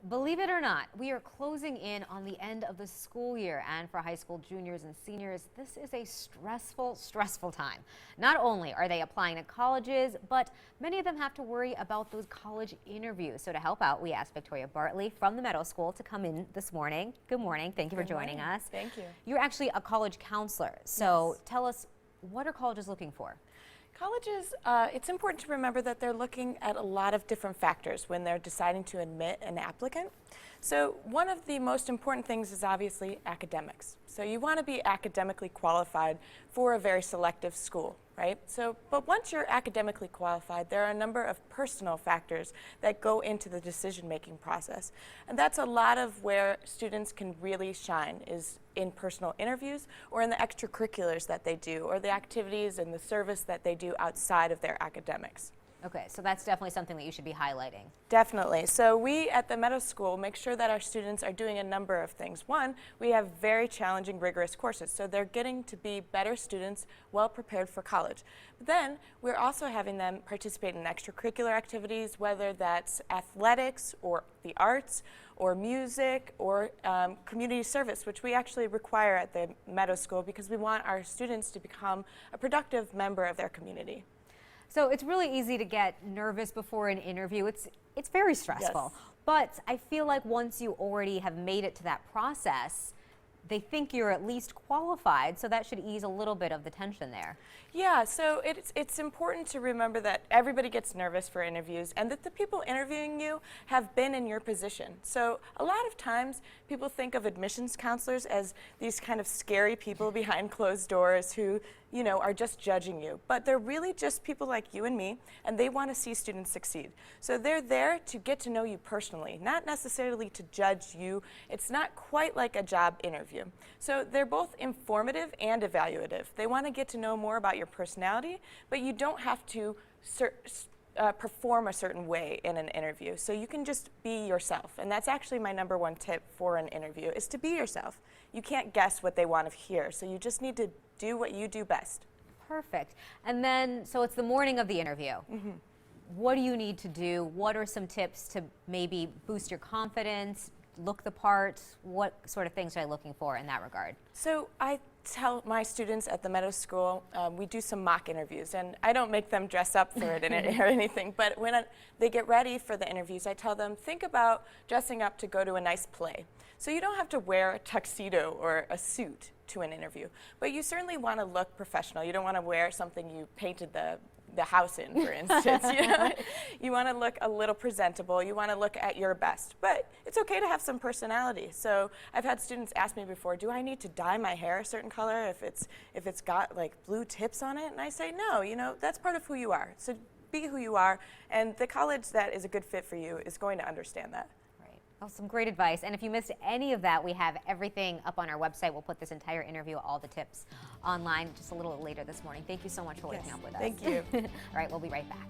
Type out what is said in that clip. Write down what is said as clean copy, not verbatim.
Believe it or not, we are closing in on the end of the school year, and for high school juniors and seniors, this is a stressful time. Not only are they applying to colleges, but many of them have to worry about those college interviews. So to help out, we asked Victoria Bartley from the Meadow School to come in this morning. Good morning. Thank you for joining us. Thank you. You're actually a college counselor. So Yes. tell us, what are colleges looking for? Colleges, it's important to remember that they're looking at a lot of different factors when they're deciding to admit an applicant. So one of the most important things is obviously academics. So you want to be academically qualified for a very selective school, right? But once you're academically qualified, there are a number of personal factors that go into the decision-making process. And that's a lot of where students can really shine, is in personal interviews or in the extracurriculars that they do, or the activities and the service that they do outside of their academics. Okay, so that's definitely something that you should be highlighting. Definitely. So we at the Meadow School make sure that our students are doing a number of things. One, we have very challenging, rigorous courses, so they're getting to be better students, well prepared for college. But then we're also having them participate in extracurricular activities, whether that's athletics or the arts or music or community service, which we actually require at the Meadow School because we want our students to become a productive member of their community. So it's really easy to get nervous before an interview. It's very stressful. Yes. But I feel like once you already have made it to that process, they think you're at least qualified, so that should ease a little bit of the tension there. Yeah, so it's important to remember that everybody gets nervous for interviews and that the people interviewing you have been in your position. So a lot of times people think of admissions counselors as these kind of scary people behind closed doors who, you know, are just judging you. But they're really just people like you and me, and they want to see students succeed. So they're there to get to know you personally, not necessarily to judge you. It's not quite like a job interview. So they're both informative and evaluative. They want to get to know more about your personality, but you don't have to perform a certain way in an interview. So you can just be yourself. And that's actually my #1 tip for an interview, is to be yourself. You can't guess what they want to hear, so you just need to do what you do best. Perfect. And then, so it's the morning of the interview. Mm-hmm. What do you need to do? What are some tips to maybe boost your confidence, look the part? What sort of things are you looking for in that regard? So I tell my students at the Meadow School, we do some mock interviews, and I don't make them dress up for it or anything, but when they get ready for the interviews, I tell them, think about dressing up to go to a nice play. So you don't have to wear a tuxedo or a suit to an interview, but you certainly want to look professional. You don't want to wear something you painted the house in, for instance. You know? You want to look a little presentable. You want to look at your best. But it's okay to have some personality. So I've had students ask me before, do I need to dye my hair a certain color if it's got like blue tips on it? And I say, no, you know, that's part of who you are. So be who you are, and the college that is a good fit for you is going to understand that. Well, some great advice. And if you missed any of that, we have everything up on our website. We'll put this entire interview, all the tips, online just a little later this morning. Thank you so much for waking up with us. Thank you. All right, we'll be right back.